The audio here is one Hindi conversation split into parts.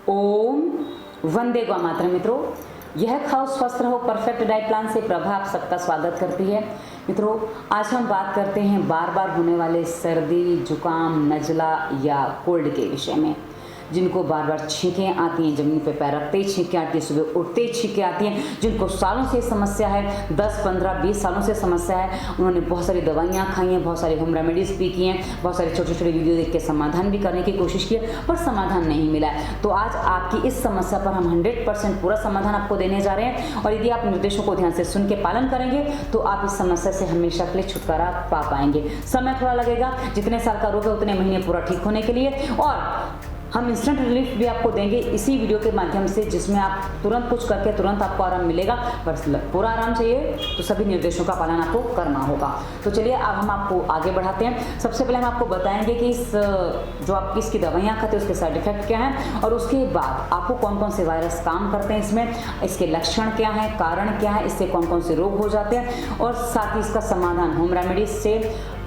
ओम वंदे गौ मातरम। मित्रों, यह खाओ स्वस्थ रहो परफेक्ट डाइट प्लान से प्रभा आप सबका स्वागत करती है। मित्रों, आज हम बात करते हैं बार बार होने वाले सर्दी, जुकाम, नज़ला या कोल्ड के विषय में। जिनको बार बार छींकें आती हैं, जमीन पे पैर रखते ही छींकें आती हैं, सुबह उठते ही छींकें आती हैं, जिनको सालों से समस्या है, 10, 15, 20 सालों से समस्या है, उन्होंने बहुत सारी दवाइयाँ खाई हैं, बहुत सारी होम रेमेडीज़ पी की हैं, बहुत सारे छोटे छोटे वीडियो देख के समाधान भी करने की कोशिश की है, पर समाधान नहीं मिला है। तो आज आपकी इस समस्या पर हम 100% पूरा समाधान आपको देने जा रहे हैं, और यदि आप निर्देशों को ध्यान से सुन के पालन करेंगे तो आप इस समस्या से हमेशा के लिए छुटकारा पा पाएंगे। समय थोड़ा लगेगा, जितने साल का रोग है उतने महीने पूरा ठीक होने के लिए, और हम इंस्टेंट रिलीफ भी आपको देंगे इसी वीडियो के माध्यम से, जिसमें आप तुरंत कुछ करके तुरंत आपको आराम मिलेगा। पर पूरा आराम चाहिए तो सभी निर्देशों का पालन आपको करना होगा। तो चलिए अब हम आपको आगे बढ़ाते हैं। सबसे पहले हम आपको बताएंगे कि इस जो आप इसकी दवाइयाँ खाते हैं उसके साइड इफेक्ट क्या हैं, और उसके बाद आपको कौन कौन से वायरस काम करते हैं इसमें, इसके लक्षण क्या हैं, कारण क्या है, इससे कौन कौन से रोग हो जाते हैं, और साथ ही इसका समाधान होम रेमेडीज से,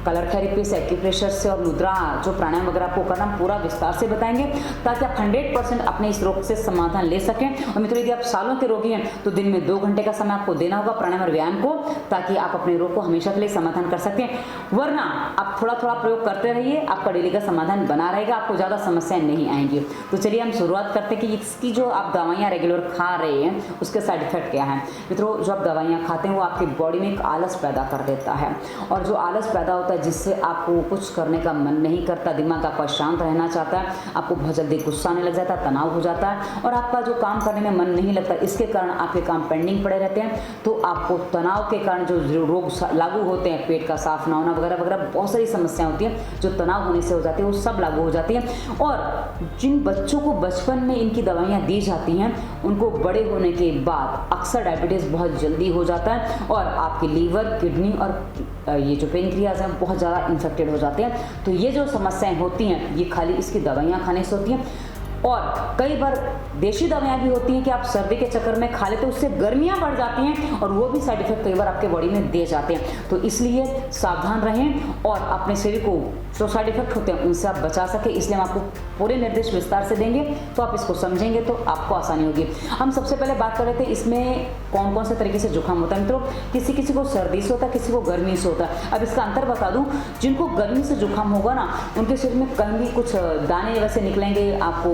कलर थेरेपी से, एक्यूप्रेशर से और मुद्रा जो प्राणायाम वगैरह आपको करना पूरा विस्तार से बताएंगे, ताकि आप 100% अपने इस रोग से समाधान ले सकें। और मित्रों, यदि आप सालों के रोगी हैं तो दिन में 2 घंटे का समय आपको देना होगा प्राणायाम और व्यायाम को, ताकि आप अपने रोग को हमेशा के लिए समाधान कर सकें। वरना आप थोड़ा थोड़ा प्रयोग करते रहिए, आपका डेली का समाधान बना रहेगा, आपको ज़्यादा समस्याएं नहीं आएंगी। तो चलिए हम शुरुआत करते हैं कि इसकी जो आप दवाइयाँ रेगुलर खा रहे हैं उसके साइड इफेक्ट क्या है। मित्रों, जो आप दवाइयाँ खाते हैं वो आपकी बॉडी में एक आलस पैदा कर देता है, और जो आलस पैदा होता है जिससे आपको कुछ करने का मन नहीं करता, दिमाग आपका शांत रहना चाहता है, आपको बहुत जल्दी गुस्सा आने लग जाता है, तनाव हो जाता है, और आपका जो काम करने में मन नहीं लगता, इसके कारण आपके काम पेंडिंग पड़े रहते हैं। तो आपको तनाव के कारण जो रोग लागू होते हैं, पेट का साफ ना होना वगैरह वगैरह, बहुत सारी समस्याएं होती हैं जो तनाव होने से हो जाती है, वो सब लागू हो जाती हैं। और जिन बच्चों को बचपन में इनकी दवाइयाँ दी जाती हैं, उनको बड़े होने के बाद अक्सर डायबिटीज़ बहुत जल्दी हो जाता है, और आपकी लीवर, किडनी और ये जो पेनक्रियाज हैं बहुत ज़्यादा इन्फेक्टेड हो जाते हैं। तो ये जो समस्याएं होती हैं ये खाली इसकी दवाइयाँ खाने से होती हैं, और कई बार देशी दवाइयाँ भी होती हैं कि आप सर्दी के चक्कर में खा लेते, उससे गर्मियाँ बढ़ जाती हैं, और वो भी साइड इफेक्ट कई बार आपके बॉडी में दे जाते हैं। तो इसलिए सावधान रहें और अपने शरीर को जो साइड इफेक्ट होते हैं उनसे आप बचा सके, इसलिए हम आपको पूरे निर्देश विस्तार से देंगे, तो आप इसको समझेंगे तो आपको आसानी होगी। हम सबसे पहले बात कर रहे थे इसमें कौन कौन से तरीके से जुकाम होता है। मित्रों, किसी किसी को सर्दी से होता है, किसी को गर्मी से होता है। अब इसका अंतर बता दूं, जिनको गर्मी से जुकाम होगा ना, उनके शरीर में कहीं भी कुछ दाने वैसे निकलेंगे, आपको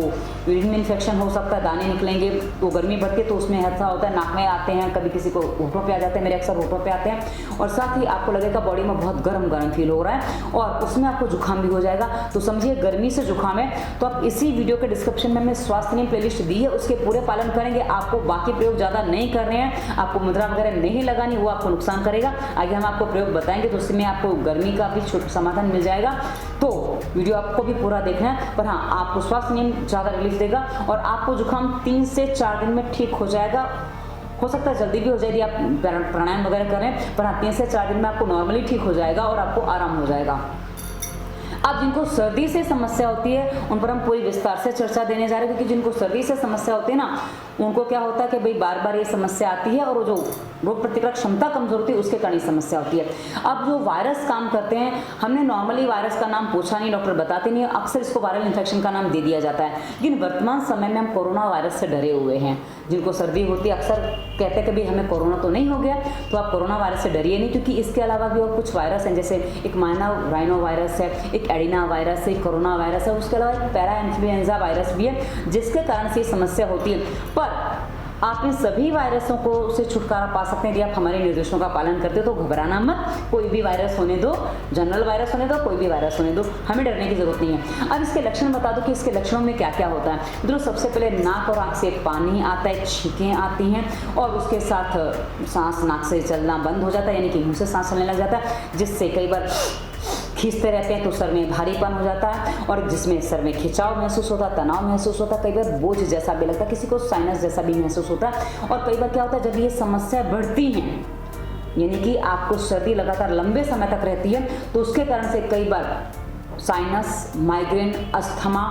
यूरिन में इन्फेक्शन हो सकता है, दाने निकलेंगे, तो गर्मी बढ़ती है तो उसमें ऐसा होता है, नाक में आते हैं, कभी किसी को होठों पे आ जाते हैं, मेरे अक्सर होठों पे आते हैं, और साथ ही आपको लगेगा बॉडी में बहुत गर्म गर्म फील हो रहा है, और उसमें आपको जुकाम भी हो जाएगा। तो समझिए गर्मी से जुकाम है, तो आप इसी वीडियो के डिस्क्रिप्शन में मैं स्वास्थ्य नियम प्लेलिस्ट दी है, उसके पूरे पालन करेंगे। आपको बाकी प्रयोग ज़्यादा नहीं करने हैं, आपको मुद्रा वगैरह नहीं लगानी, वो आपको नुकसान करेगा। आगे हम आपको प्रयोग बताएंगे तो उसमें आपको गर्मी का भी समाधान मिल जाएगा। तो वीडियो आपको भी पूरा देखना है, पर हाँ, आपको स्वास्थ्य नियम ज़्यादा रिलीफ देगा, और आपको जुकाम 3 से 4 दिन में ठीक हो जाएगा। हो सकता है जल्दी भी हो जाए यदि आप प्राणायाम वगैरह करें, पर हाँ 3 से 4 दिन में आपको नॉर्मली ठीक हो जाएगा और आपको आराम हो जाएगा। अब जिनको सर्दी से समस्या होती है उन पर हम पूरी विस्तार से चर्चा देने जा रहे हैं, क्योंकि जिनको सर्दी से समस्या होती है ना, उनको क्या होता है कि भाई बार बार ये समस्या आती है, और वो जो रोग प्रतिकारक क्षमता कमजोर होती है उसके कारण समस्या होती है। अब जो वायरस काम करते हैं, हमने नॉर्मली वायरस का नाम पूछा नहीं, डॉक्टर बताते नहीं, अक्सर इसको वायरल इन्फेक्शन का नाम दे दिया जाता है। लेकिन वर्तमान समय में हम कोरोना वायरस से डरे हुए हैं। जिनको सर्दी होती है अक्सर कहते हैं कि भाई हमें कोरोना तो नहीं हो गया, तो आप कोरोना वायरस से डरिए नहीं, क्योंकि इसके अलावा भी और कुछ वायरस हैं, जैसे एक माइनर राइनो वायरस है, एक एडिना वायरस है, एक कोरोना वायरस है, उसके अलावा एक पैरा इन्फ्लुएंजा वायरस भी है, जिसके कारण से समस्या होती है। पर आप इन सभी वायरसों को से छुटकारा पा सकते हैं यदि आप हमारे निर्देशों का पालन करते हो। तो घबराना मत, कोई भी वायरस होने दो, जनरल वायरस होने दो, कोई भी वायरस होने दो, हमें डरने की जरूरत नहीं है। अब इसके लक्षण बता दो कि इसके लक्षणों में क्या क्या होता है। मित्रों, सबसे पहले नाक और आंख से पानी आता है, छींकें आती हैं, और उसके साथ सांस नाक से चलना बंद हो जाता है, यानी कि मुंह से सांस चलने लग जाता है, जिससे कई बार खींचते रहते हैं तो सर में भारीपन हो जाता है, और जिसमें सर में खिंचाव महसूस होता है, तनाव महसूस होता है, कई बार बोझ जैसा भी लगता है, किसी को साइनस जैसा भी महसूस होता है। और कई बार क्या होता है, जब ये समस्या बढ़ती हैं, यानी कि आपको सर्दी लगातार लंबे समय तक रहती है, तो उसके कारण से कई बार साइनस, माइग्रेन, अस्थमा,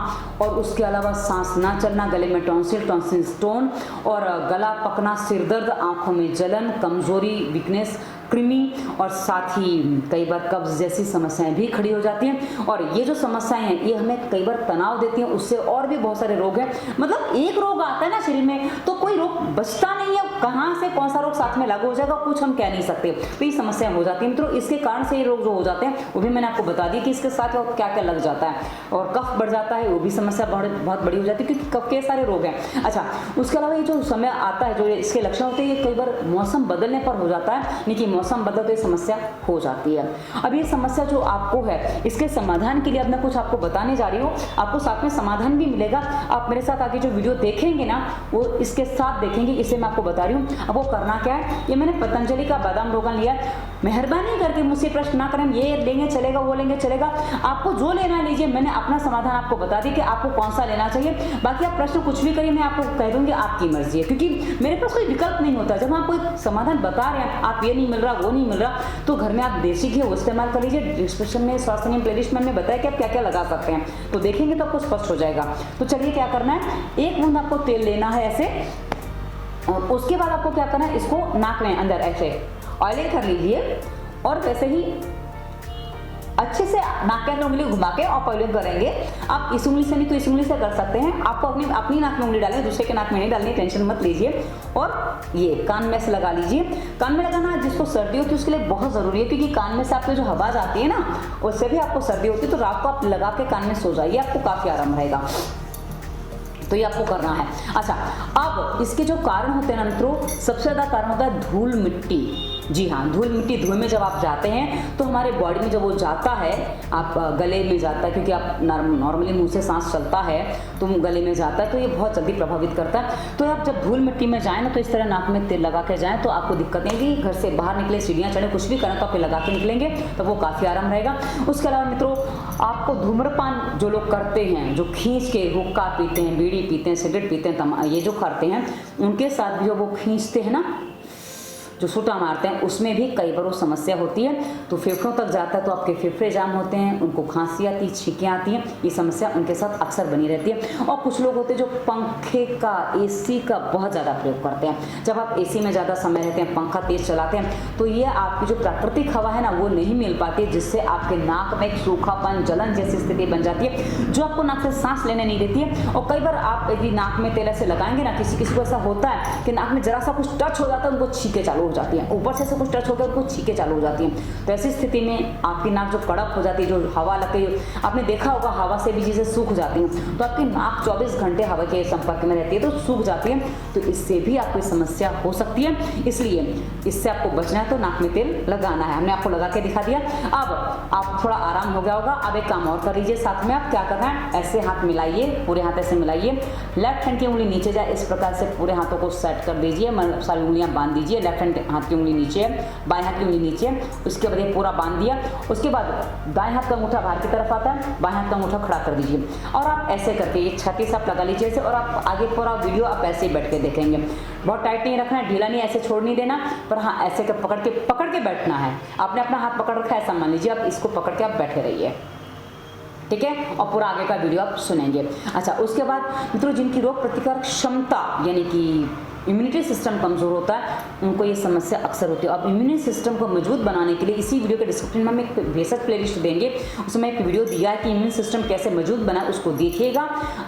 और उसके अलावा सांस ना चलना, गले में टॉन्सिल स्टोन, और गला पकना, सिर दर्द, आंखों में जलन, कमजोरी, वीकनेस, कृमि और साथ ही कई बार कब्ज जैसी समस्याएं भी खड़ी हो जाती हैं। और ये जो समस्याएं हैं ये हमें कई बार तनाव देती हैं, उससे और भी बहुत सारे रोग हैं। मतलब एक रोग आता है ना शरीर में तो कोई रोग बचता नहीं है, कहाँ से कौन सा रोग साथ में लागू हो जाएगा कुछ हम कह नहीं सकते, तो ये समस्याएं हो जाती हैं मित्रों। इसके कारण से ये रोग जो हो जाते हैं वो भी मैंने आपको बता दी कि इसके साथ क्या क्या लग जाता है। और कफ बढ़ जाता है, वो भी समस्या बहुत बड़ी हो जाती है क्योंकि कफ के सारे रोग हैं। अच्छा, उसके अलावा ये जो समय आता है, जो इसके लक्षण होते हैं, ये कई बार मौसम बदलने पर हो जाता है, यानी कि मौसम बदल तो ये समस्या हो जाती है। अब ये समस्या जो आपको है इसके समाधान के लिए अब मैं कुछ आपको बताने जा रही हूँ, आपको साथ में समाधान भी मिलेगा। आप मेरे साथ आगे जो वीडियो देखेंगे ना वो इसके साथ देखेंगे, इसे मैं आपको बता रही हूँ। अब वो करना क्या है, ये मैंने पतंजलि का बादाम रोगन लिया। मेहरबानी करके मुझसे प्रश्न ना करें ये लेंगे चलेगा वो लेंगे चलेगा, आपको जो लेना लीजिए। मैंने अपना समाधान आपको बता दी कि आपको कौन सा लेना चाहिए। बाकी आप प्रश्न कुछ भी करिए, मैं आपको कह दूंगी आपकी मर्जी है, क्योंकि मेरे पास कोई विकल्प नहीं होता। जब हम आपको एक समाधान बता रहे हैं, आप ये नहीं मिल रहा वो नहीं मिल रहा, तो घर में आप देसी घी वो इस्तेमाल कर लीजिए। डिस्क्रिप्शन में स्वास्थ्य नियम प्लेलिस्ट में बताया कि आप क्या क्या लगा सकते हैं, तो देखेंगे तो आपको स्पष्ट हो जाएगा। तो चलिए क्या करना है, एक बूंद आपको तेल लेना है ऐसे, और उसके बाद आपको क्या करना है, इसको नाक में अंदर ऐसे ऑयलिंग कर लीजिए और वैसे ही अच्छे से नाक के अंदर उंगली घुमा के और ऑयलिंग करेंगे। आप इस उंगली से नहीं तो इस उंगली से कर सकते हैं। आपको अपनी नाक में उंगली डालनी है, दूसरे के नाक में नहीं डालनी, टेंशन मत लीजिए। और ये कान में से लगा लीजिए। कान में लगाना जिसको सर्दी होती है उसके लिए बहुत जरूरी है, क्योंकि कान में से आपकी जो हवा जाती है ना उससे भी आपको सर्दी होती है। तो रात को आप लगा के कान में सो जाइए, आपको काफी आराम रहेगा। तो ये आपको करना है। अच्छा, अब इसके जो कारण होते हैं ना मित्रों, सबसे ज्यादा कारण होता है धूल मिट्टी। जी हाँ, धूल मिट्टी। धूल में जब आप जाते हैं तो हमारे बॉडी में जब वो जाता है, आप गले में जाता है, क्योंकि आप नॉर्मली मुंह से सांस चलता है तो गले में जाता है, तो ये बहुत जल्दी प्रभावित करता है। तो आप जब धूल मिट्टी में जाए ना तो इस तरह नाक में तेल लगा के जाएं तो आपको दिक्कत नहीं होगी। घर से बाहर निकले, सीढ़ियाँ चढ़े, कुछ भी करें तो आप लगा के निकलेंगे तो वो काफ़ी आराम रहेगा। उसके अलावा मित्रों, आपको धूम्रपान जो लोग करते हैं, जो खींच के हुक्का पीते हैं, बीड़ी पीते हैं, सिगरेट पीते हैं, ये जो करते हैं, उनके साथ भी जो वो खींचते हैं ना, जो सूटा मारते हैं, उसमें भी कई बार वो समस्या होती है। तो फेफड़ों तक जाता है तो आपके फेफड़े जाम होते हैं, उनको खांसी आती है, छींकें आती हैं, ये समस्या उनके साथ अक्सर बनी रहती है। और कुछ लोग होते हैं जो पंखे का, एसी का बहुत ज़्यादा प्रयोग करते हैं। जब आप एसी में ज़्यादा समय रहते हैं, पंखा तेज चलाते हैं, तो ये आपकी जो प्राकृतिक हवा है ना वो नहीं मिल पाती है, जिससे आपके नाक में एक सूखापन, जलन जैसी स्थिति बन जाती है, जो आपको नाक से सांस लेने नहीं देती है। और कई बार आप यदि नाक में तेल ऐसे लगाएंगे ना, किसी को ऐसा होता है कि नाक में जरा सा कुछ टच हो जाता है, उनको छींके चालू हो जाती है, ऊपर से कुछ टच होकर उनको छींके चालू हो जाती हैं। तो ऐसी स्थिति में आपकी नाक जो कड़क हो जाती है, जो हवा लग गई, आपने देखा होगा हवा से भी चीज़ें सूख जाती हैं, तो आपकी नाक 24 घंटे हवा के संपर्क में रहती है तो सूख जाती है। तो इससे भी आपको समस्या हो सकती है, इसलिए इससे आपको बचना है तो नाक में तेल लगाना है। हमने आपको लगा के दिखा दिया। अब आप थोड़ा आराम हो गया होगा। अब एक काम और कर लीजिए, साथ में आप क्या करना है, ऐसे हाथ मिलाइए, पूरे हाथ ऐसे मिलाइए, लेफ्ट हैंड की उंगली नीचे जाए, इस प्रकार से पूरे हाथों को सेट कर दीजिए, मतलब सारी उंगलियां बांध दीजिए। लेफ्ट हैंड हाथ की उंगली नीचे है, बाएं हाथ की उंगली नीचे है, उसके बाद ये पूरा बांध दिया। उसके बाद दाएं हाथ का अंगूठा बाहर की तरफ आता है, बाएं हाथ का अंगूठा खड़ा कर दीजिए और आप ऐसे करके ये छाती से आप लगा लीजिए ऐसे, और आप आगे पूरा वीडियो आप ऐसे ही बैठ के देखेंगे। बहुत टाइट नहीं रखना है, ढीला नहीं, ऐसे छोड़ नहीं देना, पर हाँ ऐसे पकड़ के बैठना है। आपने अपना हाथ पकड़ रखा है ऐसा मान लीजिए, आप इसको पकड़ के आप बैठे रहिए, ठीक है, और पूरा आगे का वीडियो आप सुनेंगे। अच्छा, उसके बाद मित्रों, जिनकी रोग प्रतिकारक क्षमता यानी कि इम्यूनिटी सिस्टम कमजोर होता है, उनको ये समस्या अक्सर होती है। अब इम्यूनिटी सिस्टम को मजबूत बनाने के लिए इसी वीडियो के डिस्क्रिप्शन में हम एक बेसिक प्लेलिस्ट देंगे, उसमें एक वीडियो दिया है कि इम्यून सिस्टम कैसे मजबूत बनाए, उसको देखिएगा,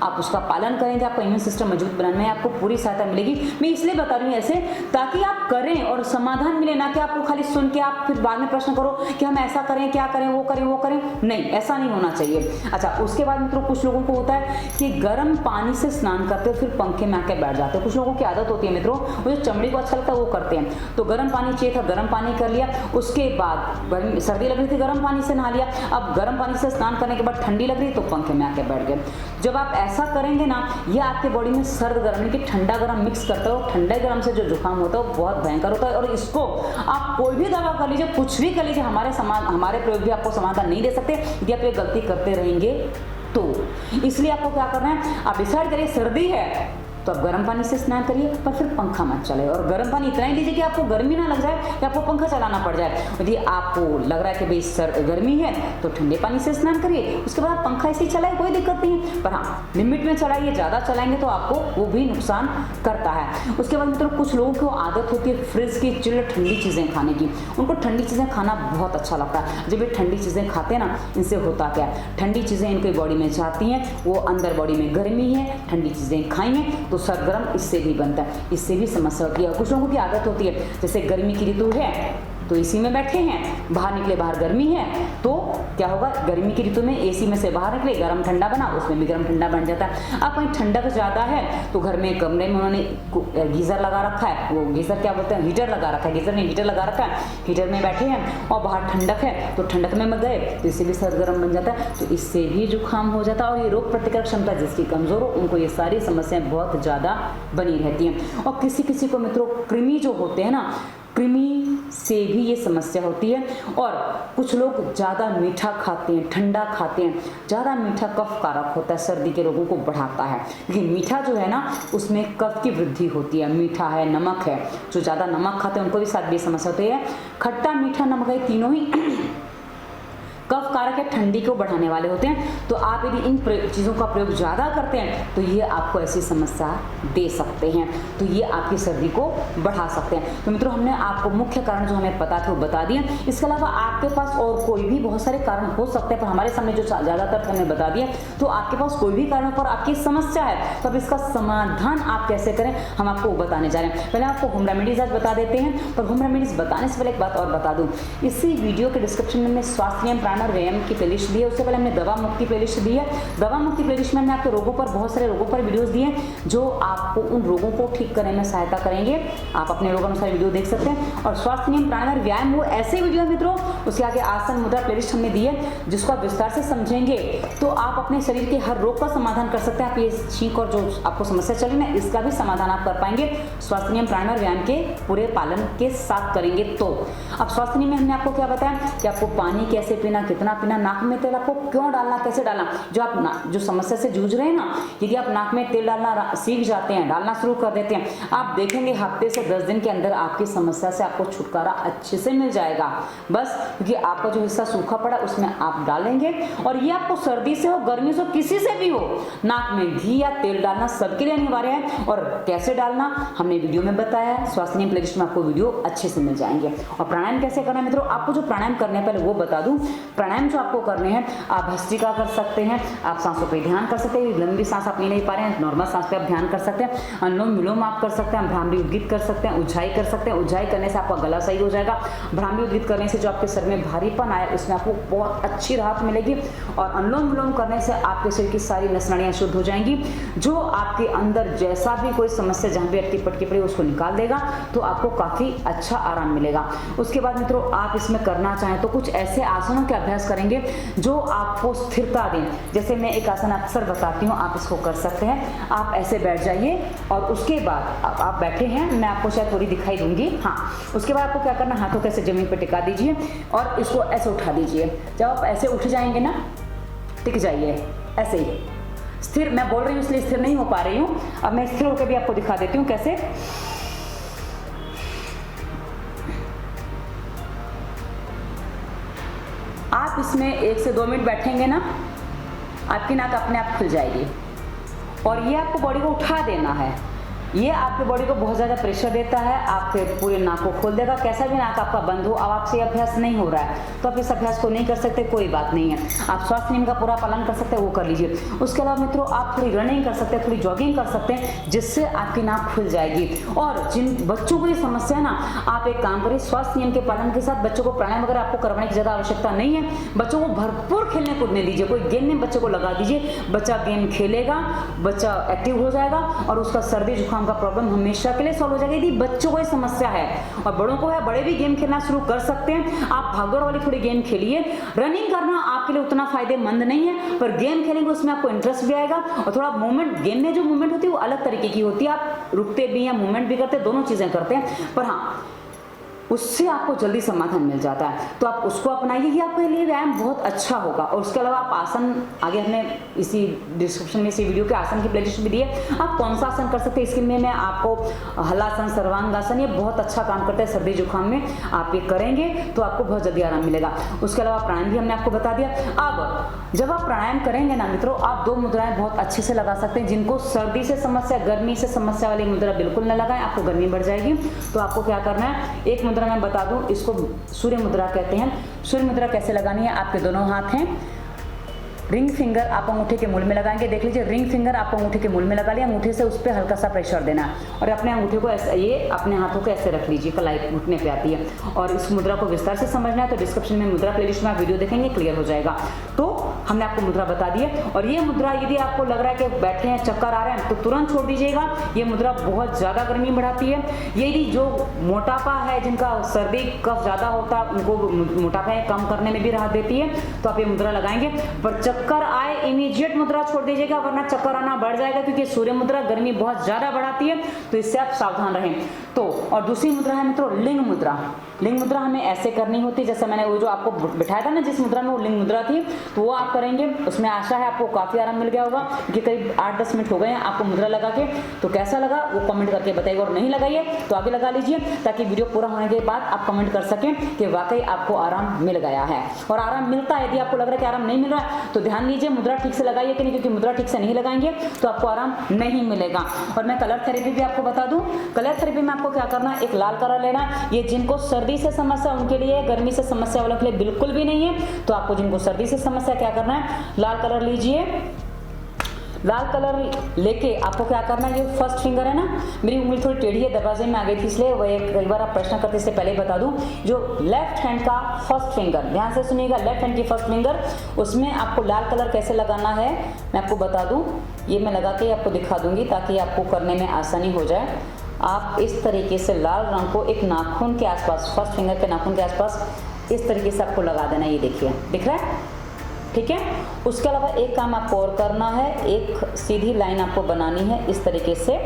आप उसका पालन करेंगे, आपका इम्यून सिस्टम मजबूत बनाने में आपको पूरी सहायता मिलेगी। मैं इसलिए बता रही हूँ ऐसे, ताकि आप करें और समाधान मिले, ना कि आपको खाली सुन के आप फिर बाद में प्रश्न करो कि हम ऐसा करें, क्या करें, वो करें, नहीं, ऐसा नहीं होना चाहिए। अच्छा, उसके बाद मित्रों, कुछ लोगों को होता है कि गर्म पानी से स्नान करते हो फिर पंखे में आके बैठ जाते हो। कुछ लोगों की आदत होती है मित्रों, वो जो चमड़ी को अच्छा लगता है वो करते हैं। तो गर्म पानी चाहिए था, गर्म पानी कर लिया, उसके बाद सर्दी लग रही थी, गर्म पानी से नहा लिया, अब गर्म पानी से स्नान करने के बाद ठंडी लग रही तो पंखे में आके बैठ गए। जब आप ऐसा करेंगे ना, ये आपके बॉडी में सर्द गर्म यानी कि ठंडा गर्म मिक्स करता है, ठंडे गर्म से जो जुकाम होता है वो बहुत भयंकर होता है। और इसको आप कोई भी दवा कर लीजिए, कुछ भी कर लीजिए, हमारे प्रयोग भी आपको समाधान नहीं दे सकते यदि आप ये गलती करते रहेंगे तो। इसलिए आपको क्या करना है, आप डिसाइड करिए सर्दी है तो आप गर्म पानी से स्नान करिए, पर फिर पंखा मत चलाइए। और गर्म पानी इतना ही लीजिए कि आपको गर्मी ना लग जाए या आपको पंखा चलाना पड़ जाए। यदि आपको लग रहा है कि भाई गर्मी है तो ठंडे पानी से स्नान करिए, उसके बाद पंखा ऐसे ही चलाइए, कोई दिक्कत नहीं है। पर हाँ, लिमिट में चलाइए, ज़्यादा चलाएंगे तो आपको वो भी नुकसान करता है। उसके बाद मित्रों, कुछ लोगों को आदत होती है फ्रिज की चिल्ड ठंडी चीज़ें खाने की। उनको ठंडी चीज़ें खाना बहुत अच्छा लगता है। जब ये ठंडी चीज़ें खाते हैं ना, इनसे होता क्या है, ठंडी चीज़ें इनकी बॉडी में जाती हैं, वो अंदर बॉडी में गर्मी है, ठंडी चीज़ें खाएंगे तो सरगर्म इससे भी बनता है, इससे भी समस्या होती है। कुछ लोगों की आदत होती है, जैसे गर्मी की ऋतु है तो एसी में बैठे हैं, बाहर निकले, बाहर गर्मी है तो क्या होगा, गर्मी की ऋतु में एसी में से बाहर निकले, गर्म ठंडा बना, उसमें भी गर्म ठंडा बन जाता है। अब कहीं ठंडक ज़्यादा है तो घर में कमरे में उन्होंने गीज़र लगा रखा है, वो गीज़र क्या बोलते हैं, हीटर लगा रखा है, गीज़र नहीं हीटर लगा रखा है, हीटर में बैठे हैं और बाहर ठंडक है तो ठंडक में मत गए तो इससे भी सरगर्म बन जाता है, तो इससे भी जुकाम हो जाता है। और ये रोग प्रतिकारक क्षमता जिसकी कमज़ोर हो उनको ये सारी समस्याएं बहुत ज़्यादा बनी रहती हैं। और किसी किसी को मित्रों कृमि जो होते हैं ना, कृमि से भी ये समस्या होती है। और कुछ लोग ज़्यादा मीठा खाते हैं, ठंडा खाते हैं, ज़्यादा मीठा कफ कारक होता है, सर्दी के रोगों को बढ़ाता है। लेकिन मीठा जो है ना, उसमें कफ की वृद्धि होती है। मीठा है, नमक है, जो ज़्यादा नमक खाते हैं उनको भी साथ भी समस्या होती है। खट्टा, मीठा, नमक है, तीनों ही कफ कारक है, ठंडी को बढ़ाने वाले होते हैं। तो आप यदि इन चीज़ों का प्रयोग ज़्यादा करते हैं तो ये आपको ऐसी समस्या दे सकते हैं, तो ये आपकी सर्दी को बढ़ा सकते हैं। तो मित्रों, हमने आपको मुख्य कारण जो हमें पता थे वो बता दिए। इसके अलावा आपके पास और कोई भी बहुत सारे कारण हो सकते हैं, पर हमारे सामने जो ज़्यादातर हमने बता दिया। तो आपके पास कोई भी कारण पर आपकी समस्या है तो अब इसका समाधान आप कैसे करें हम आपको बताने जा रहे हैं। पहले आपको होम रेमेडीज आज बता देते हैं, पर होम रेमेडीज बताने से पहले एक बात और बता दूँ, इसी वीडियो के डिस्क्रिप्शन में स्वास्थ्य नियम और व्यायाम की प्लेलिस्ट दी है। उससे पहले हमने दवा मुक्ति प्लेलिस्ट दी है। दवा मुक्ति प्लेलिस्ट में हमने आपके रोगों पर, बहुत सारे रोगों पर वीडियोस दिए जो आपको उन रोगों को ठीक करने में सहायता करेंगे। आप अपने रोग अनुसार वीडियो देख सकते हैं। और स्वास्थ्य नियम, प्राणायाम, व्यायाम वो ऐसे वीडियो है मित्रों, उसके आगे आसन मुद्रा प्लेलिस्ट हमने दी है, जिसको आप विस्तार से समझेंगे तो आप अपने शरीर के हर रोग का समाधान कर सकते हैं। आप ये छींक और जो आपको समस्या चली ना, इसका भी समाधान आप कर पाएंगे स्वास्थ्य नियम, प्राणायाम, व्यायाम के पूरे पालन के साथ करेंगे। तो अब स्वास्थ्य नियम में हमने आपको क्या बताया कि आपको पानी कैसे पीना, कितना पीना, नाक में तेल आपको क्यों डालना, कैसे डालना। जो आप जो समस्या से जूझ रहे हैं ना, यदि आप नाक में तेल डालना सीख जाते हैं, डालना शुरू कर देते हैं, आप देखेंगे हफ्ते से 10 दिन के अंदर आपकी समस्या से आपको छुटकारा अच्छे से मिल जाएगा। बस क्योंकि आपका जो हिस्सा सूखा पड़ा उसमें आप डालेंगे। और ये आपको सर्दी से हो, गर्मी से हो, किसी से भी हो, नाक में घी या तेल डालना सबके लिए अनिवार्य है। और कैसे डालना हमने वीडियो में बताया है, स्वास्थ्य नियम प्लेलिस्ट में आपको वीडियो अच्छे से मिल जाएंगे। और प्राणायाम कैसे करना है मित्रों, आपको जो प्राणायाम करने पहले वो बता दूं। प्राणायाम जो आपको करने हैं, आप भस्त्रिका कर सकते हैं, आप सांसों पे ध्यान कर सकते हैं। लंबी सांस आप ले नहीं पा रहे हैं, नॉर्मल सांस पे आप ध्यान कर सकते हैं। अनुलोम विलोम आप कर सकते हैं, भ्रामरी उद्गीत कर सकते हैं, उज्जाई कर सकते हैं। उज्जाई करने से आपका गला सही हो जाएगा। भ्रामरी उद्गीत करने से जो आपके सर में भारीपन आया उसमें आपको बहुत अच्छी राहत मिलेगी। और अनुलोम विलोम करने से आपके शरीर की सारी नस नाड़ियां शुद्ध हो जाएंगी। जो आपके अंदर जैसा भी कोई समस्या जहाँ भी अटकी पटकी पड़ी उसको निकाल देगा, तो आपको काफ़ी अच्छा आराम मिलेगा। उसके बाद मित्रों, आप इसमें करना चाहें तो कुछ ऐसे आसनों के अभ्यास करेंगे जो आपको स्थिरता दें। जैसे मैं एक आसन अक्सर बताती हूँ, आप इसको कर सकते हैं। आप ऐसे बैठ जाइए और उसके बाद आप बैठे हैं, मैं आपको शायद थोड़ी दिखाई दूंगी। हाँ, उसके बाद आपको क्या करना, हाथों को ऐसे जमीन पर टिका दीजिए और इसको ऐसे उठा दीजिए। जब आप ऐसे उठ जाएंगे ना, टिक जाइए ऐसे ही स्थिर। मैं बोल रही हूँ इसलिए स्थिर नहीं हो पा रही हूँ, अब मैं स्थिर होकर भी आपको दिखा देती हूँ कैसे। आप इसमें 1 से 2 मिनट बैठेंगे ना, आपकी नाक अपने आप खुल जाएगी। और ये आपको बॉडी को उठा देना है। ये आपके बॉडी को बहुत ज़्यादा प्रेशर देता है, आपके पूरे नाक को खोल देगा। कैसा भी नाक आपका बंद हो, अब आपसे अभ्यास नहीं हो रहा है तो आप इस अभ्यास को नहीं कर सकते, कोई बात नहीं है। आप स्वास्थ्य नियम का पूरा पालन कर सकते हैं, वो कर लीजिए। उसके अलावा मित्रों, आप थोड़ी रनिंग कर सकते हैं, थोड़ी जॉगिंग कर सकते हैं, जिससे आपकी नाक खुल जाएगी। और जिन बच्चों को ये समस्या है ना, आप एक काम करिए, स्वास्थ्य नियम के पालन के साथ बच्चों को प्राणायाम वगैरह आपको करवाने की ज़्यादा आवश्यकता नहीं है। बच्चों को भरपूर खेलने कूदने दीजिए, कोई गेम में बच्चों को लगा दीजिए। बच्चा गेम खेलेगा, बच्चा एक्टिव हो जाएगा और उसका सर्दी जुकाम का प्रॉब्लम हमेशा के लिए सॉल्व हो जाएगी। यदि बच्चों को ये समस्या है, और बड़ों को है, बड़े भी गेम खेलना शुरू कर सकते हैं। आप भागदौड़ वाली थोड़ी गेम खेलिए। रनिंग करना आपके लिए उतना फायदेमंद नहीं है, पर गेम खेलेंगे उसमें आपको इंटरेस्ट भी आएगा और थोड़ा मूवमेंट, गेम में जो मूवमेंट होती है वो अलग तरीके की होती है। आप रुकते भी हैं, मूवमेंट भी करते हैं, दोनों चीजें करते हैं। पर हाँ, उससे आपको जल्दी समाधान मिल जाता है। तो आप उसको अपनाइए, ये आपके लिए व्यायाम बहुत अच्छा होगा। और उसके अलावा आप आसन, आगे हमने इसी डिस्क्रिप्शन में इसी वीडियो के आसन की प्लेलिस्ट भी दी है, आप कौन सा आसन कर सकते हैं इसके लिए मैं आपको हलासन, सर्वांगासन, ये बहुत अच्छा काम करता है सर्दी जुकाम में। आप ये करेंगे तो आपको बहुत जल्दी आराम मिलेगा। उसके अलावा प्राणायाम भी हमने आपको बता दिया। अब जब आप प्राणायाम करेंगे ना मित्रों, आप 2 मुद्राएं बहुत अच्छे से लगा सकते हैं। जिनको सर्दी से समस्या, गर्मी से समस्या वाली मुद्रा बिल्कुल न लगाएं, आपको गर्मी बढ़ जाएगी। तो आपको क्या करना है, एक मुद्रा मैं बता दूं, इसको सूर्य मुद्रा कहते हैं। सूर्य मुद्रा कैसे लगानी है, आपके दोनों हाथ हैं, रिंग फिंगर आप अंगूठे के मूल में लगाएंगे। देख लीजिए, रिंग फिंगर आप अंगूठे के मूल में लगा लिया, अंगूठे से उस पर हल्का सा प्रेशर देना है और अपने अंगूठे को ऐसे, ये अपने हाथों को ऐसे रख लीजिए, कलाई घुटने पे आती है। और इस मुद्रा को विस्तार से समझना है तो डिस्क्रिप्शन में मुद्रा प्लेलिस्ट में आप वीडियो देखेंगे, क्लियर हो जाएगा। तो हमने आपको मुद्रा बता दी है। और ये मुद्रा यदि आपको लग रहा है कि बैठे हैं, चक्कर आ रहे हैं, तो तुरंत छोड़ दीजिएगा। ये मुद्रा बहुत ज़्यादा गर्मी बढ़ाती है। यदि जो मोटापा है, जिनका सर्दी कफ ज़्यादा होता है, उनको मोटापा कम करने में भी राहत देती है, तो आप ये मुद्रा लगाएंगे। पर चक्कर आए, इमीडिएट मुद्रा छोड़ दीजिएगा, वरना चक्कर आना बढ़ जाएगा, क्योंकि सूर्य मुद्रा गर्मी बहुत ज़्यादा बढ़ाती है। तो इससे आप सावधान रहें। तो और दूसरी मुद्रा है मित्रों लिंग मुद्रा। लिंग मुद्रा हमें ऐसे करनी होती है, जैसे मैंने वो जो आपको बिठाया था ना, जिस मुद्रा में वो लिंग मुद्रा थी, तो वो आप करेंगे। उसमें आशा है आपको काफ़ी आराम मिल गया होगा, क्योंकि करीब 8-10 मिनट हो गए हैं आपको मुद्रा लगा के। तो कैसा लगा वो कमेंट करके बताइएगा, और नहीं लगाइए तो आगे लगा लीजिए, ताकि वीडियो पूरा होने के बाद आप कमेंट कर सकें कि वाकई आपको आराम मिल गया है। और आराम मिलता है, यदि आपको लग रहा है कि आराम नहीं मिल रहा है, तो ध्यान दीजिए मुद्रा ठीक से लगाइए कि नहीं, क्योंकि मुद्रा ठीक से नहीं लगाएंगे तो आपको आराम नहीं मिलेगा। और मैं कलर थेरेपी भी आपको बता दूं। कलर थेरेपी में आपको क्या करना है, एक लाल कलर लेना। ये जिनको सर्दी से समस्या उनके लिए, गर्मी से समस्या वालों के लिए बिल्कुल भी नहीं है। तो आपको जिनको सर्दी से समस्या, क्या करना है, लाल कलर लीजिए। लाल कलर लेके आपको क्या करना है, ये फर्स्ट फिंगर है ना, मेरी उंगली थोड़ी टेढ़ी है, दरवाजे में आ गई थी, इसलिए वो एक कई बार आप प्रश्न करते इससे पहले बता दूं, जो लेफ्ट हैंड का फर्स्ट फिंगर, ध्यान से सुनिएगा, लेफ्ट हैंड की फर्स्ट फिंगर, उसमें आपको लाल कलर कैसे लगाना है मैं आपको बता दूं। ये मैं लगा के आपको दिखा दूंगी, ताकि आपको करने में आसानी हो जाए। आप इस तरीके से लाल रंग को एक नाखून के आसपास, फर्स्ट फिंगर के नाखून के आसपास इस तरीके से आपको लगा देना। ये देखिए, दिख रहा है, ठीक है। उसके अलावा एक काम आपको और करना है, एक सीधी लाइन आपको बनानी है इस तरीके से,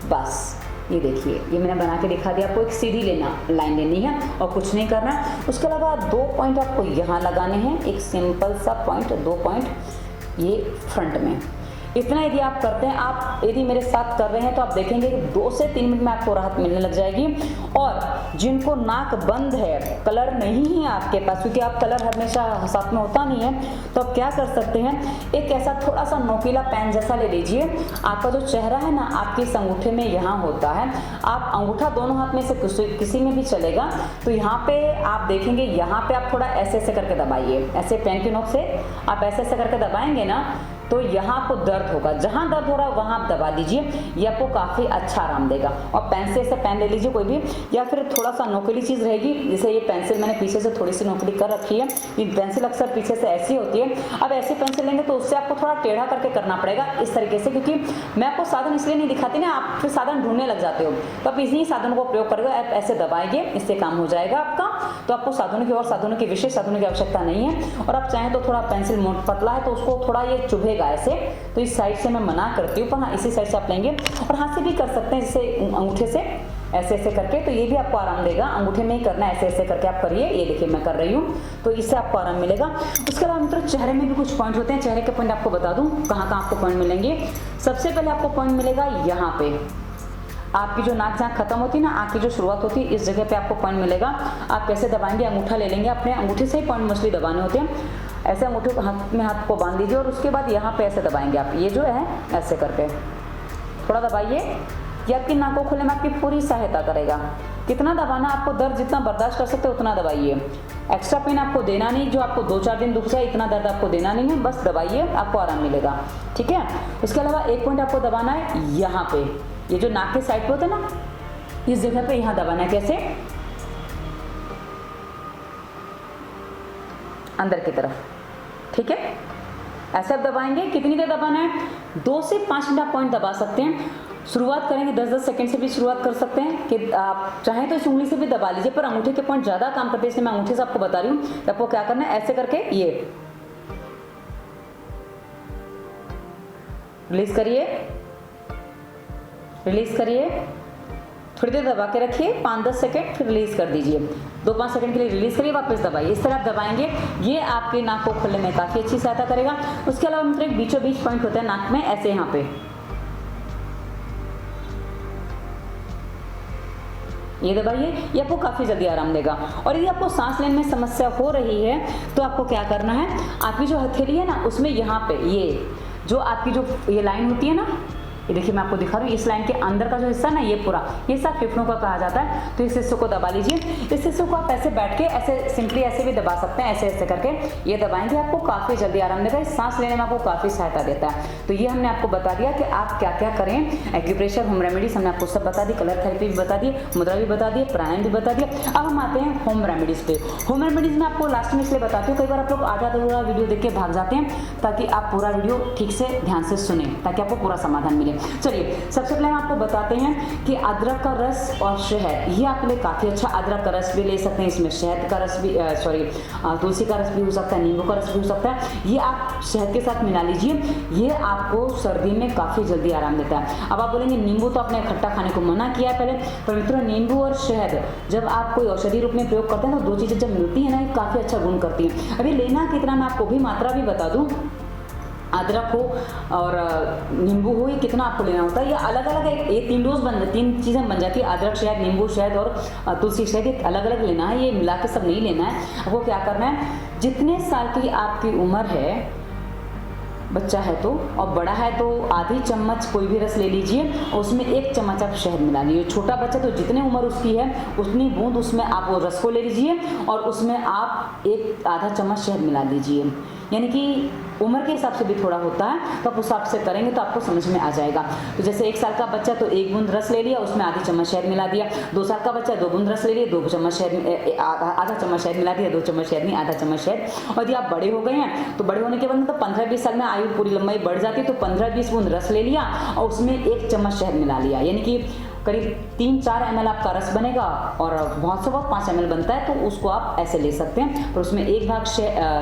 बस ये देखिए, ये मैंने बना के दिखा दिया आपको। एक सीधी लाइन लेनी है और कुछ नहीं करना। उसके अलावा 2 पॉइंट आपको यहाँ लगाने हैं, एक सिंपल सा पॉइंट, 2 पॉइंट ये फ्रंट में। इतना यदि आप करते हैं, आप यदि मेरे साथ कर रहे हैं, तो आप देखेंगे कि 2 से 3 मिनट में आपको राहत मिलने लग जाएगी। और जिनको नाक बंद है, कलर नहीं है आपके पास, क्योंकि आप कलर हमेशा साथ में होता नहीं है, तो आप क्या कर सकते हैं, एक ऐसा थोड़ा सा नोकीला पेन जैसा ले लीजिए। आपका जो चेहरा है ना, आपके इस अंगूठे में यहाँ होता है, आप अंगूठा दोनों हाथ में से किसी में भी चलेगा। तो यहाँ पे आप देखेंगे, यहाँ पे आप थोड़ा ऐसे ऐसे करके दबाइए, ऐसे पेन की नोक से आप ऐसे ऐसे करके दबाएंगे ना, तो यहाँ आपको दर्द होगा, जहाँ दर्द हो रहा है वहाँ आप दबा दीजिए, ये आपको काफ़ी अच्छा आराम देगा। और पेन से ऐसे पेन ले लीजिए कोई भी, या फिर थोड़ा सा नोकीली चीज़ रहेगी, जैसे ये पेंसिल मैंने पीछे से थोड़ी सी नोकीली कर रखी है। ये पेंसिल अक्सर पीछे से ऐसी होती है। अब ऐसी पेंसिल लेंगे तो उससे आपको थोड़ा टेढ़ा करके करना पड़ेगा इस तरीके से, क्योंकि मैं आपको साधन इसलिए नहीं दिखाती ना, आप फिर साधन ढूंढने लग जाते हो। तो आप इसी साधन को प्रयोग करेगा, आप ऐसे दबाएंगे, इससे काम हो जाएगा आपका। तो आपको साधनों की और साधनों की, विशेष साधनों की आवश्यकता नहीं है। और आप चाहें तो थोड़ा पेंसिल मोटा पतला है तो उसको थोड़ा ये चुभेगा ऐसे, तो इस साइड से मैं मना करती हूँ, पर हाँ इसी साइड से आप लेंगे। और हाथ से भी कर सकते हैं, जैसे अंगूठे से ऐसे ऐसे करके, तो ये भी आपको आराम देगा। अंगूठे में ही करना है, ऐसे ऐसे करके आप करिए, ये देखिए मैं कर रही हूँ, तो इससे आपको आराम मिलेगा। उसके अलावा मित्रों चेहरे में भी कुछ पॉइंट होते हैं। चेहरे के पॉइंट आपको बता दूँ कहाँ कहाँ आपको पॉइंट मिलेंगे। सबसे पहले आपको पॉइंट मिलेगा यहाँ पे, आपकी जो नाक जहाँ खत्म होती है ना, आँख की जो शुरुआत होती है, इस जगह पे आपको पॉइंट मिलेगा। आप कैसे दबाएंगे, अंगूठा ले लेंगे, अपने अंगूठे से ही पॉइंट मोस्टली दबाने होते हैं। ऐसे अंगूठे को हाथ में, हाथ को बांध दीजिए, और उसके बाद यहाँ पे ऐसे दबाएंगे आप, ये जो है ऐसे करके थोड़ा दबाइए। ये आपकी नाक को खोलने में आपकी पूरी सहायता करेगा। कितना दबाना, आपको दर्द जितना बर्दाश्त कर सकते हो उतना दबाइए। एक्स्ट्रा पेन आपको देना नहीं, जो आपको 2-4 दिन दुख जाए इतना दर्द आपको देना नहीं है, बस दबाइए, आपको आराम मिलेगा, ठीक है। उसके अलावा एक पॉइंट आपको दबाना है यहाँ पे, ये जो नाक के साइड पे होता है ना, इस जगह पे यहाँ दबाना है। कैसे, अंदर की तरफ, ठीक है, ऐसे आप दबाएंगे। कितनी देर दबाना है, 2 से 5 मिनट आप पॉइंट दबा सकते हैं। शुरुआत करेंगे 10-10 सेकंड से भी शुरुआत कर सकते हैं, कि आप चाहें तो इस उंगली से भी दबा लीजिए, पर अंगूठे के पॉइंट ज़्यादा काम करते हैं, इसलिए मैं अंगूठे से आपको बता रही हूँ। आपको क्या करना है, ऐसे करके ये रिलीज करिए, रिलीज करिए, थोड़ी देर दबा के रखिए 5-10 सेकंड, फिर रिलीज कर दीजिए। 2-5 सेकंड के लिए रिलीज करिए, वापस दबाइए। इस तरह आप दबाएंगे, ये आपके नाक को खोलने में काफ़ी अच्छी सहायता करेगा। उसके अलावा मित्रों एक बीचों बीच पॉइंट होता है नाक में, ऐसे यहाँ पे ये दबाइए, ये आपको काफ़ी जल्दी आराम देगा। और यदि आपको सांस लेने में समस्या हो रही है तो आपको क्या करना है, आपकी जो हथेली है ना उसमें यहाँ पे ये जो आपकी जो ये लाइन होती है ना, ये देखिए मैं आपको दिखा रही हूँ, इस लाइन के अंदर का जो हिस्सा ना ये पूरा, ये सब फेफड़ों का कहा जाता है। तो इस हिस्से को दबा लीजिए। इस हिस्से को आप ऐसे बैठ के ऐसे सिंपली ऐसे भी दबा सकते हैं, ऐसे ऐसे करके ये दबाएंगे, आपको काफ़ी जल्दी आराम देगा। सांस लेने में आपको काफ़ी सहायता देता है। तो ये हमने आपको बता दिया कि आप क्या क्या करें। एक्यूप्रेशर, होम रेमेडीज हमने आपको सब बता दी, कलर थेरेपी भी बता दी, मुद्रा भी बता दी, प्राणायाम भी बता दिया। अब हम आते हैं होम रेमेडीज पे। होम रेमेडीज में आपको लास्ट में इसलिए बताती हूँ, कई बार आप लोग आधा अधूरा वीडियो देख के भाग जाते हैं, ताकि आप पूरा वीडियो ठीक से ध्यान से सुने, ताकि आपको पूरा समाधान मिले। चलिए सबसे पहले हम आपको बताते हैं कि अदरक का रस और शहद, ये आपके लिए काफ़ी अच्छा। अदरक का रस भी ले सकते हैं, इसमें शहद का रस भी तुलसी का रस भी हो सकता है, नींबू का रस भी हो सकता है। ये आप शहद के साथ मिला लीजिए, ये आपको सर्दी में काफ़ी जल्दी आराम देता है। अब आप बोलेंगे नींबू तो आपने खट्टा खाने को मना किया है पहले, पर मित्रों नींबू और शहद जब आप कोई औषधि रूप में प्रयोग करते हैं तो दो चीज़ें जब मिलती है ना, ये काफ़ी अच्छा गुण करती हैं। अभी लेना कितना, मैं आपको भी मात्रा भी बता दूँ। अदरक हो और नींबू हो, ये कितना आपको लेना होता है, ये अलग अलग ये 3 डोज बन, 3 चीज़ें बन जाती है। अदरक शहद, नींबू शहद और तुलसी शहद, ये अलग अलग लेना है, ये मिला के सब नहीं लेना है। आपको क्या करना है, जितने साल की आपकी उम्र है, बच्चा है तो और बड़ा है तो आधी चम्मच कोई भी रस ले लीजिए और उसमें 1 चम्मच आप शहद मिला लीजिए। छोटा बच्चा तो जितने उम्र उसकी है उतनी बूंद उसमें आप वो रस को ले लीजिए और उसमें आप आधा चम्मच शहद मिला दीजिए। यानी कि उम्र के हिसाब से भी थोड़ा होता है, तो आप उस हिसाब से करेंगे तो आपको समझ में आ जाएगा। तो जैसे 1 साल का बच्चा तो 1 बूंद रस ले लिया, उसमें आधी चम्मच शहद मिला दिया। 2 साल का बच्चा 2 बूंद रस ले लिया, 2 चम्मच शहद, आधा चम्मच शहद मिला दिया, 2 चम्मच शहद नहीं, आधा चम्मच शहद। और यदि आप बड़े हो गए हैं तो बड़े होने के बाद मतलब 15-20 साल में आयु पूरी लंबाई बढ़ जाती है, तो 15-20 बूंद रस ले लिया और उसमें 1 चम्मच शहद मिला लिया। यानी कि करीब 3-4 ml आपका रस बनेगा और बहुत से बहुत 5 ml बनता है, तो उसको आप ऐसे ले सकते हैं। पर उसमें 1 भाग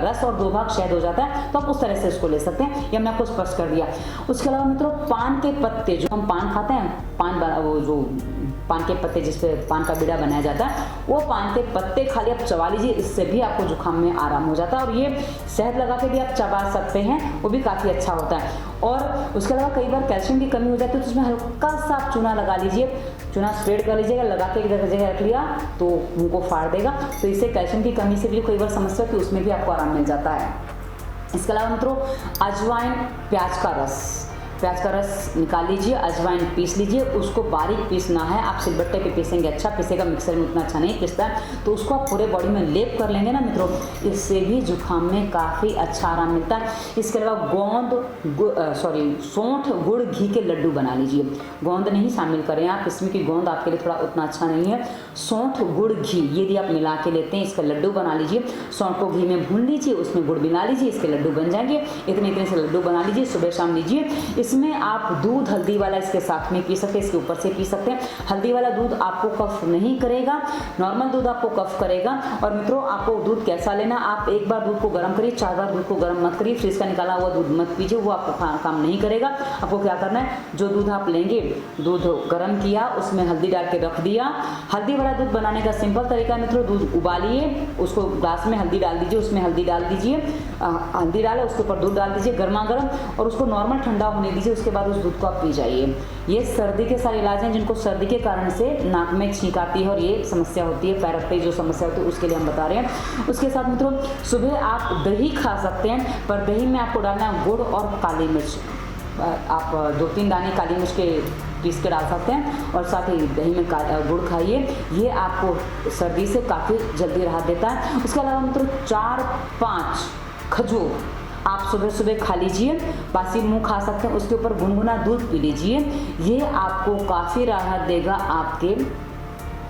रस और 2 भाग शहद हो जाता है, तो आप उस तरह से उसको ले सकते हैं। ये हमने आपको स्पष्ट कर दिया। उसके अलावा मित्रों पान के पत्ते, जो हम पान खाते हैं, वो जो पान के पत्ते जिसपे पान का बीड़ा बनाया जाता है, वो पान के पत्ते खाली आप चबा लीजिए, इससे भी आपको जुकाम में आराम हो जाता है। और ये शहद लगा के भी आप चबा सकते हैं, वो भी काफ़ी अच्छा होता है। और उसके अलावा कई बार कैल्शियम की कमी हो जाती है, तो उसमें हल्का सा आप चूना लगा लीजिए, चूना स्प्रेड कर लीजिएगा, लगा के एक जगह रख लिया तो मुंह को फाड़ देगा। तो इससे कैल्शियम की कमी से भी कई बार समस्या होती है, उसमें भी आपको आराम मिल जाता है। इसके अलावा मित्रों अजवाइन, प्याज का रस निकाल लीजिए, अजवाइन पीस लीजिए, उसको बारीक पीसना है। आप सिलबट्टे पे पीसेंगे अच्छा पीसेगा, मिक्सर में उतना अच्छा नहीं पीसता है, तो उसको आप पूरे बॉडी में लेप कर लेंगे ना मित्रों, इससे भी जुकाम में काफ़ी अच्छा आराम मिलता है। इसके अलावा सौंठ गुड़ घी के लड्डू बना लीजिए। गोंद नहीं शामिल करें आप इसमें, कि गोंद आपके लिए थोड़ा उतना अच्छा नहीं है। सौंठ गुड़ घी यदि आप मिला के लेते हैं, इसका लड्डू बना लीजिए। सौंठ को घी में भून लीजिए, उसमें गुड़ मिला लीजिए, इसके लड्डू बन जाएंगे। इतने से लड्डू बना लीजिए, सुबह शाम लीजिए। इसमें आप दूध हल्दी वाला इसके साथ में पी सकते हैं, इसके ऊपर से पी सकते हैं। हल्दी वाला दूध आपको कफ नहीं करेगा, नॉर्मल दूध आपको कफ करेगा। और मित्रों आपको दूध कैसा लेना, आप 1 बार दूध को गर्म करिए, 4 बार दूध को गर्म मत करिए। फ्रिज का निकाला हुआ दूध मत पीजिए, वो आपको काम नहीं करेगा। आपको क्या करना है, जो दूध आप लेंगे, दूध गर्म किया, उसमें हल्दी डाल के रख दिया। हल्दी वाला दूध बनाने का सिंपल तरीका है मित्रों, दूध उबालिए, उसको ग्लास में हल्दी डाल दीजिए, उसमें हल्दी डाल दीजिए, हल्दी डाले उसके ऊपर दूध डाल दीजिए गर्मा गर्म, और उसको नॉर्मल ठंडा होने दीजिए। उसके बाद उस दूध को आप पी जाइए। ये सर्दी के सारे इलाज हैं, जिनको सर्दी के कारण से नाक में छींक आती है और ये समस्या होती है, पैर रखते जो समस्या होती है, उसके लिए हम बता रहे हैं। उसके साथ मित्रों सुबह आप दही खा सकते हैं, पर दही में आपको डालना है गुड़ और काली मिर्च। आप 2-3 दाने काली मिर्च के पीस के डाल सकते हैं, और साथ ही दही में गुड़ खाइए, ये आपको सर्दी से काफ़ी जल्दी राहत देता है। उसके अलावा मित्रों 4-5 खजूर आप सुबह सुबह खा लीजिए, बासी मुंह खा सकते हैं, उसके ऊपर गुनगुना दूध पी लीजिए। ये आपको काफ़ी राहत देगा आपके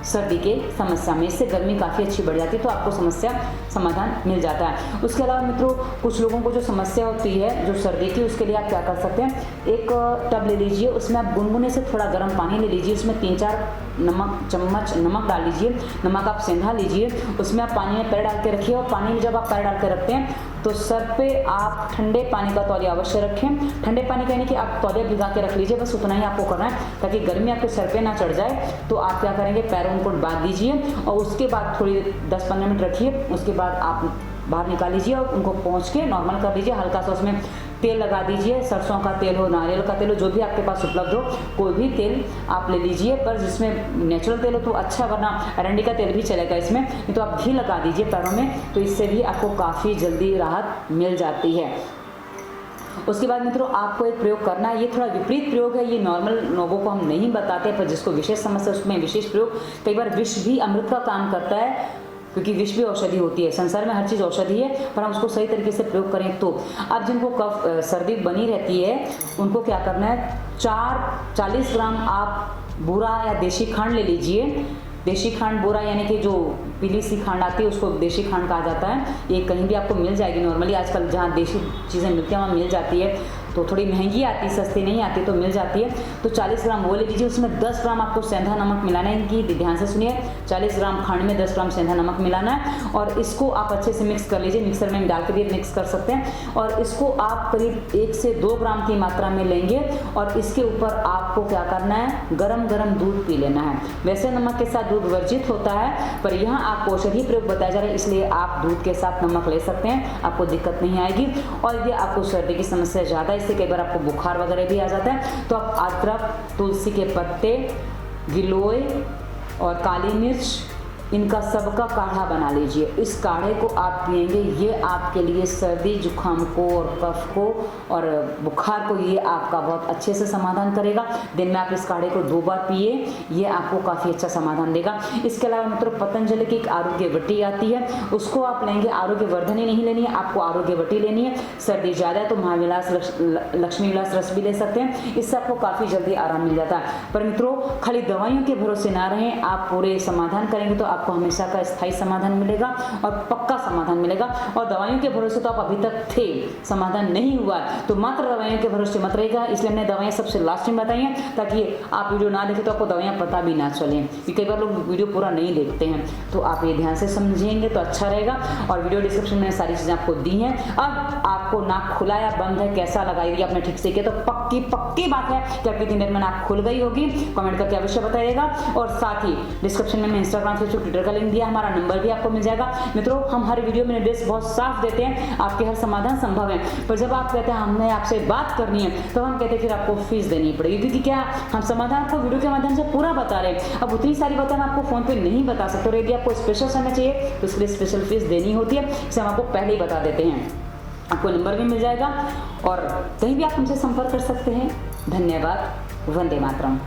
सर्दी के समस्या में। इससे गर्मी काफ़ी अच्छी बढ़ जाती है, तो आपको समस्या समाधान मिल जाता है। उसके अलावा मित्रों कुछ लोगों को जो समस्या होती है जो सर्दी की, उसके लिए आप क्या कर सकते हैं, एक टब ले लीजिए, उसमें आप गुनगुने से थोड़ा गर्म पानी ले लीजिए, उसमें 3-4 चम्मच नमक डाल लीजिए। नमक आप सेंधा लीजिए, उसमें आप पानी में पैर डाल के रखिए, और पानी में जब आप पैर डाल के रखते हैं तो सर पे आप ठंडे पानी का तौलिया अवश्य रखें। ठंडे पानी कहने कि आप तौलिया भिगा के रख लीजिए, बस उतना ही आपको करना है ताकि गर्मी आपके सर पे ना चढ़ जाए। तो आप क्या करेंगे, पैरों को बांध दीजिए और उसके बाद थोड़ी 10-15 मिनट रखिए। उसके बाद आप बाहर निकाल लीजिए और उनको पोंछ के नॉर्मल कर लीजिए। हल्का सा उसमें तेल लगा दीजिए, सरसों का तेल हो, नारियल का तेल हो, जो भी आपके पास उपलब्ध हो, कोई भी तेल आप ले लीजिए। पर जिसमें नेचुरल तेल हो तो अच्छा, वरना अरंडी का तेल भी चलेगा इसमें। नहीं तो आप घी लगा दीजिए पैरों में, तो इससे भी आपको काफ़ी जल्दी राहत मिल जाती है। उसके बाद मित्रों आपको एक प्रयोग करना है, ये थोड़ा विपरीत प्रयोग है, ये नॉर्मल लोगों को हम नहीं बताते, पर जिसको विशेष समस्या उसमें विशेष प्रयोग। कई बार विष भी अमृत का काम करता है, क्योंकि विष भी औषधि होती है। संसार में हर चीज़ औषधि है, पर हम उसको सही तरीके से प्रयोग करें तो। अब जिनको कफ सर्दी बनी रहती है उनको क्या करना है, 40 ग्राम आप बूरा या देशी खांड ले लीजिए। देशी खांड बूरा यानी कि जो पीली सी खांड आती है उसको देशी खांड कहा जाता है। ये कहीं भी आपको मिल जाएगी, नॉर्मली आजकल जहाँ देशी चीज़ें मिलती हैं वहाँ मिल जाती है, तो थोड़ी महंगी आती है, सस्ती नहीं आती, तो मिल जाती है। तो 40 ग्राम वो ले लीजिए। उसमें 10 ग्राम आपको सेंधा नमक मिलाना है। इनकी ध्यान से सुनिए, 40 ग्राम खांड में 10 ग्राम सेंधा नमक मिलाना है और इसको आप अच्छे से मिक्स कर लीजिए। मिक्सर में डाल के भी मिक्स कर सकते हैं। और इसको आप करीब 1 से 2 ग्राम की मात्रा में लेंगे और इसके ऊपर आपको क्या करना है, गरम गरम दूध पी लेना है। वैसे नमक के साथ दूध वर्जित होता है, पर यहाँ आपको औषधि प्रयोग बताया जा रहा है, इसलिए आप दूध के साथ नमक ले सकते हैं, आपको दिक्कत नहीं आएगी। और यदि आपको सर्दी की समस्या ज़्यादा, इससे कई बार आपको बुखार वगैरह भी आ जाता है, तो आप अदरक, तुलसी के पत्ते, गिलोय और काली मिर्च, इनका सबका काढ़ा बना लीजिए। इस काढ़े को आप पिएंगे, ये आपके लिए सर्दी जुकाम को और कफ को और बुखार को ये आपका बहुत अच्छे से समाधान करेगा। दिन में आप इस काढ़े को 2 बार पिए, ये आपको काफ़ी अच्छा समाधान देगा। इसके अलावा मित्रों पतंजलि की एक आरोग्य वटी आती है, उसको आप लेंगे। आरोग्य वर्धनी नहीं लेनी है, आपको आरोग्य वटी लेनी है। सर्दी ज़्यादा है तो महाविलास लक्ष्मी विलास रस भी ले सकते हैं, इससे आपको काफ़ी जल्दी आराम मिल जाता है। पर मित्रों खाली दवाइयों के भरोसे ना रहें, आप पूरे समाधान करेंगे तो आपको हमेशा का स्थायी समाधान मिलेगा और पक्का समाधान मिलेगा। और दवाइयों के भरोसे तो आप अभी तक थे, समाधान नहीं हुआ, तो मात्र दवाइयों के भरोसे मत रहेगा। इसलिए हमने दवाइयाँ सबसे लास्ट में बताई हैं, ताकि आप वीडियो ना देखें तो आपको दवाइयाँ पता भी ना चलें, क्योंकि कई बार लोग वीडियो पूरा नहीं देखते हैं। तो आप ये ध्यान से समझेंगे तो अच्छा रहेगा। और वीडियो डिस्क्रिप्शन में सारी चीज़ें आपको दी हैं। अब आपको नाक खुला या बंद है, कैसा लगाइए, आपने ठीक से किया तो पक्की बात है कि आपकी 3 दिन में नाक खुल गई होगी। कमेंट करके अवश्य बताइएगा। और साथ ही डिस्क्रिप्शन में मैं इंस्टाग्राम, फेसबुक, ट्विटर का लिंक दिया, हमारा नंबर भी आपको मिल जाएगा। मित्रों हम हर वीडियो में निर्देश बहुत साफ देते हैं, आपके हर समाधान संभव है, पर जब आप कहते हैं हमने आपसे बात करनी है तो हम कहते हैं फिर आपको फीस देनी पड़ेगी, क्योंकि क्या हम समाधान को वीडियो के माध्यम से पूरा बता रहे हैं। अब उतनी सारी बातें हम आपको फोन पे नहीं बता सकते, और यदि आपको स्पेशल समय चाहिए तो उसके लिए स्पेशल फीस देनी होती है, इसे हम आपको पहले ही बता देते हैं। आपको नंबर भी मिल जाएगा और कहीं भी आप हमसे संपर्क कर सकते हैं। धन्यवाद। वंदे मातरम।